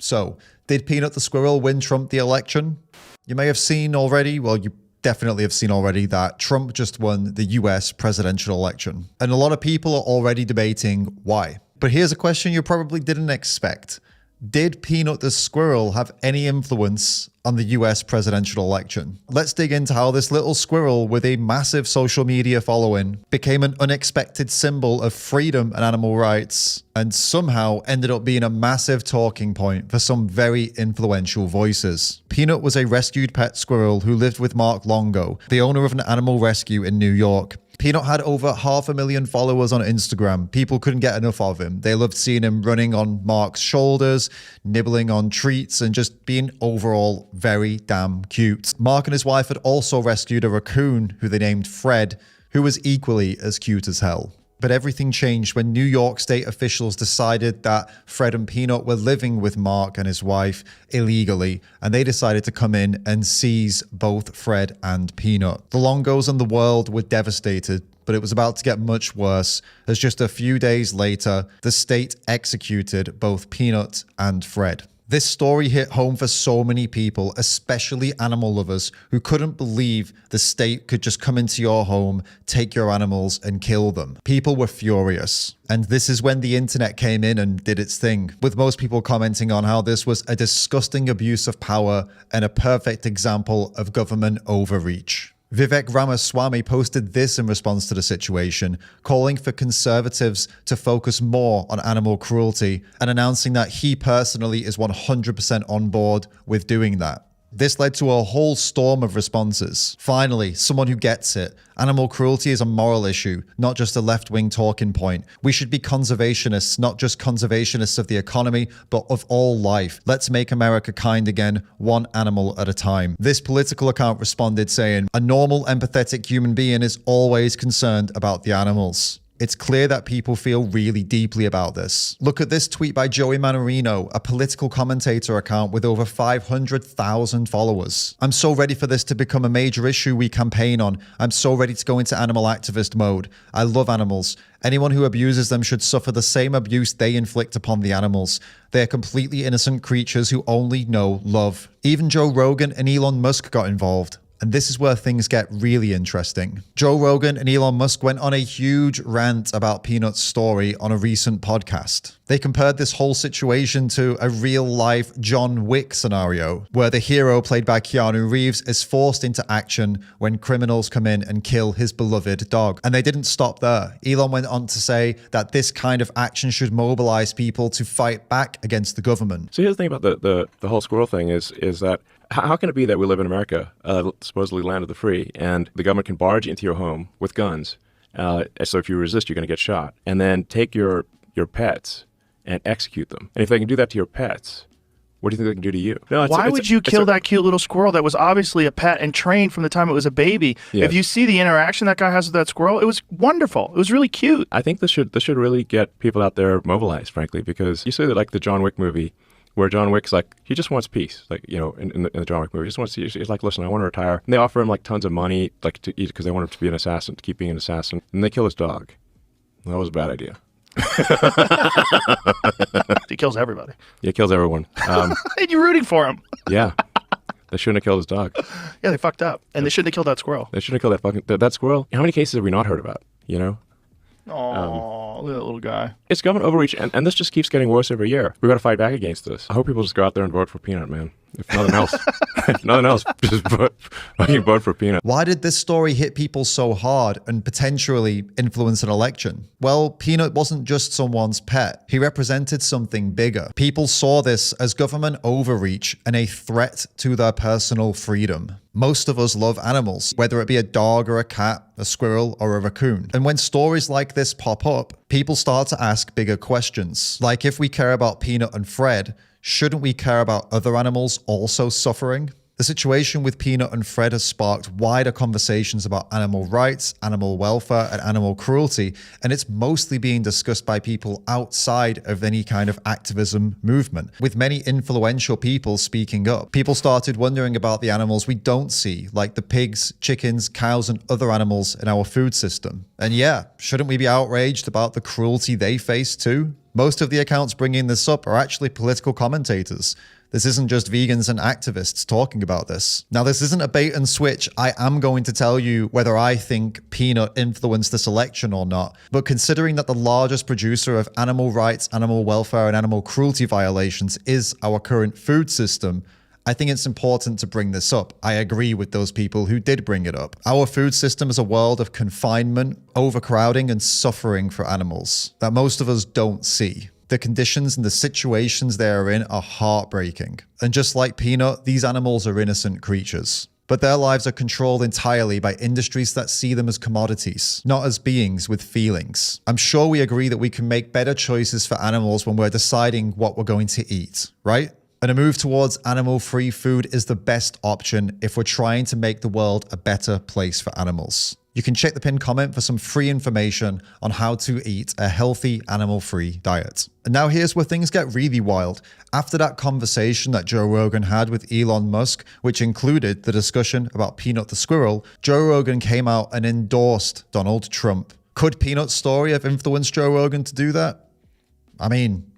So, did Peanut the squirrel win Trump the election? You may have seen already, well, you definitely have seen already that Trump just won the US presidential election. And a lot of people are already debating why. But here's a question you probably didn't expect. Did Peanut the squirrel have any influence on the US presidential election? Let's dig into how this little squirrel with a massive social media following became an unexpected symbol of freedom and animal rights, and somehow ended up being a massive talking point for some very influential voices. Peanut was a rescued pet squirrel who lived with Mark Longo, the owner of an animal rescue in New York. Peanut had over 500,000 followers on Instagram. People couldn't get enough of him. They loved seeing him running on Mark's shoulders, nibbling on treats, and just being overall very damn cute. Mark and his wife had also rescued a raccoon who they named Fred, who was equally as cute as hell. But everything changed when New York state officials decided that Fred and Peanut were living with Mark and his wife illegally, and they decided to come in and seize both Fred and Peanut. The Longos and the world were devastated, but it was about to get much worse, as just a few days later, the state executed both Peanut and Fred. This story hit home for so many people, especially animal lovers, who couldn't believe the state could just come into your home, take your animals, and kill them. People were furious. And this is when the internet came in and did its thing, with most people commenting on how this was a disgusting abuse of power and a perfect example of government overreach. Vivek Ramaswamy posted this in response to the situation, calling for conservatives to focus more on animal cruelty and announcing that he personally is 100% on board with doing that. This led to a whole storm of responses. Finally, someone who gets it. Animal cruelty is a moral issue, not just a left-wing talking point. We should be conservationists, not just conservationists of the economy, but of all life. Let's make America kind again, one animal at a time. This political account responded saying, a normal, empathetic human being is always concerned about the animals. It's clear that people feel really deeply about this. Look at this tweet by Joey Manorino, a political commentator account with over 500,000 followers. I'm so ready for this to become a major issue we campaign on. I'm so ready to go into animal activist mode. I love animals. Anyone who abuses them should suffer the same abuse they inflict upon the animals. They are completely innocent creatures who only know love. Even Joe Rogan and Elon Musk got involved. And this is where things get really interesting. Joe Rogan and Elon Musk went on a huge rant about Peanut's story on a recent podcast. They compared this whole situation to a real-life John Wick scenario, where the hero, played by Keanu Reeves, is forced into action when criminals come in and kill his beloved dog. And they didn't stop there. Elon went on to say that this kind of action should mobilize people to fight back against the government. So here's the thing about the whole squirrel thing is that how can it be that we live in America, supposedly land of the free, and the government can barge into your home with guns, so if you resist, you're going to get shot, and then take your pets and execute them? And if they can do that to your pets, what do you think they can do to you? No, Why would you kill that cute little squirrel that was obviously a pet and trained from the time it was a baby? Yes. If you see the interaction that guy has with that squirrel, it was wonderful. It was really cute. I think this should really get people out there mobilized, frankly, because you say that, like the John Wick movie, where John Wick's like, he just wants peace. Like, you know, in the John Wick movie, he just wants to, he's like, listen, I want to retire. And they offer him like tons of money, like to eat, because they want him to be an assassin, to keep being an assassin. And they kill his dog. That was a bad idea. He kills everybody. Yeah, he kills everyone. And you're rooting for him. Yeah. They shouldn't have killed his dog. Yeah, they fucked up. And they shouldn't have killed that squirrel. They shouldn't have killed that squirrel. How many cases have we not heard about, you know? Oh, look at that little guy. It's government overreach, and this just keeps getting worse every year. We've got to fight back against this. I hope people just go out there and vote for Peanut, man. If nothing else. If nothing else, just vote for Peanut. Why did this story hit people so hard and potentially influence an election? Well, Peanut wasn't just someone's pet. He represented something bigger. People saw this as government overreach and a threat to their personal freedom. Most of us love animals, whether it be a dog or a cat, a squirrel or a raccoon. And when stories like this pop up, people start to ask bigger questions. Like, if we care about Peanut and Fred, shouldn't we care about other animals also suffering? The situation with Peanut and Fred has sparked wider conversations about animal rights, animal welfare, and animal cruelty, and it's mostly being discussed by people outside of any kind of activism movement, with many influential people speaking up. People started wondering about the animals we don't see, like the pigs, chickens, cows, and other animals in our food system. And yeah, shouldn't we be outraged about the cruelty they face too? Most of the accounts bringing this up are actually political commentators. This isn't just vegans and activists talking about this. Now, this isn't a bait and switch. I am going to tell you whether I think Peanut influenced this election or not. But considering that the largest producer of animal rights, animal welfare, and animal cruelty violations is our current food system, I think it's important to bring this up. I agree with those people who did bring it up. Our food system is a world of confinement, overcrowding, and suffering for animals that most of us don't see. The conditions and the situations they are in are heartbreaking. And just like Peanut, these animals are innocent creatures. But their lives are controlled entirely by industries that see them as commodities, not as beings with feelings. I'm sure we agree that we can make better choices for animals when we're deciding what we're going to eat, right? And a move towards animal-free food is the best option if we're trying to make the world a better place for animals. You can check the pinned comment for some free information on how to eat a healthy animal-free diet. And now here's where things get really wild. After that conversation that Joe Rogan had with Elon Musk, which included the discussion about Peanut the squirrel, Joe Rogan came out and endorsed Donald Trump. Could Peanut's story have influenced Joe Rogan to do that? I mean,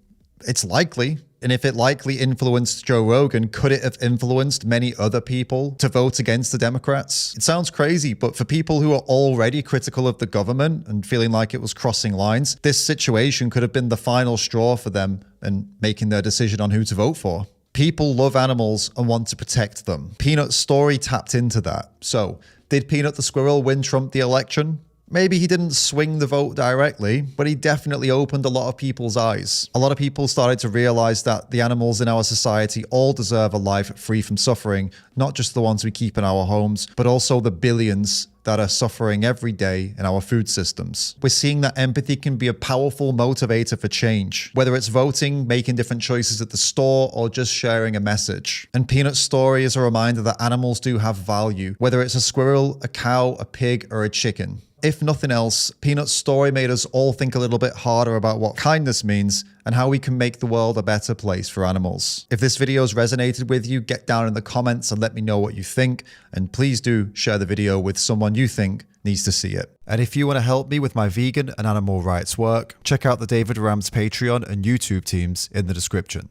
it's likely. And if it likely influenced Joe Rogan, could it have influenced many other people to vote against the Democrats? It sounds crazy, but for people who are already critical of the government and feeling like it was crossing lines, this situation could have been the final straw for them in making their decision on who to vote for. People love animals and want to protect them. Peanut's story tapped into that. So, did Peanut the squirrel win Trump the election? Maybe he didn't swing the vote directly, but he definitely opened a lot of people's eyes. A lot of people started to realize that the animals in our society all deserve a life free from suffering, not just the ones we keep in our homes, but also the billions that are suffering every day in our food systems. We're seeing that empathy can be a powerful motivator for change, whether it's voting, making different choices at the store, or just sharing a message. And Peanut's story is a reminder that animals do have value, whether it's a squirrel, a cow, a pig, or a chicken. If nothing else, Peanut's story made us all think a little bit harder about what kindness means and how we can make the world a better place for animals. If this video has resonated with you, get down in the comments and let me know what you think. And please do share the video with someone you think needs to see it. And if you want to help me with my vegan and animal rights work, check out the David Ram's Patreon and YouTube teams in the description.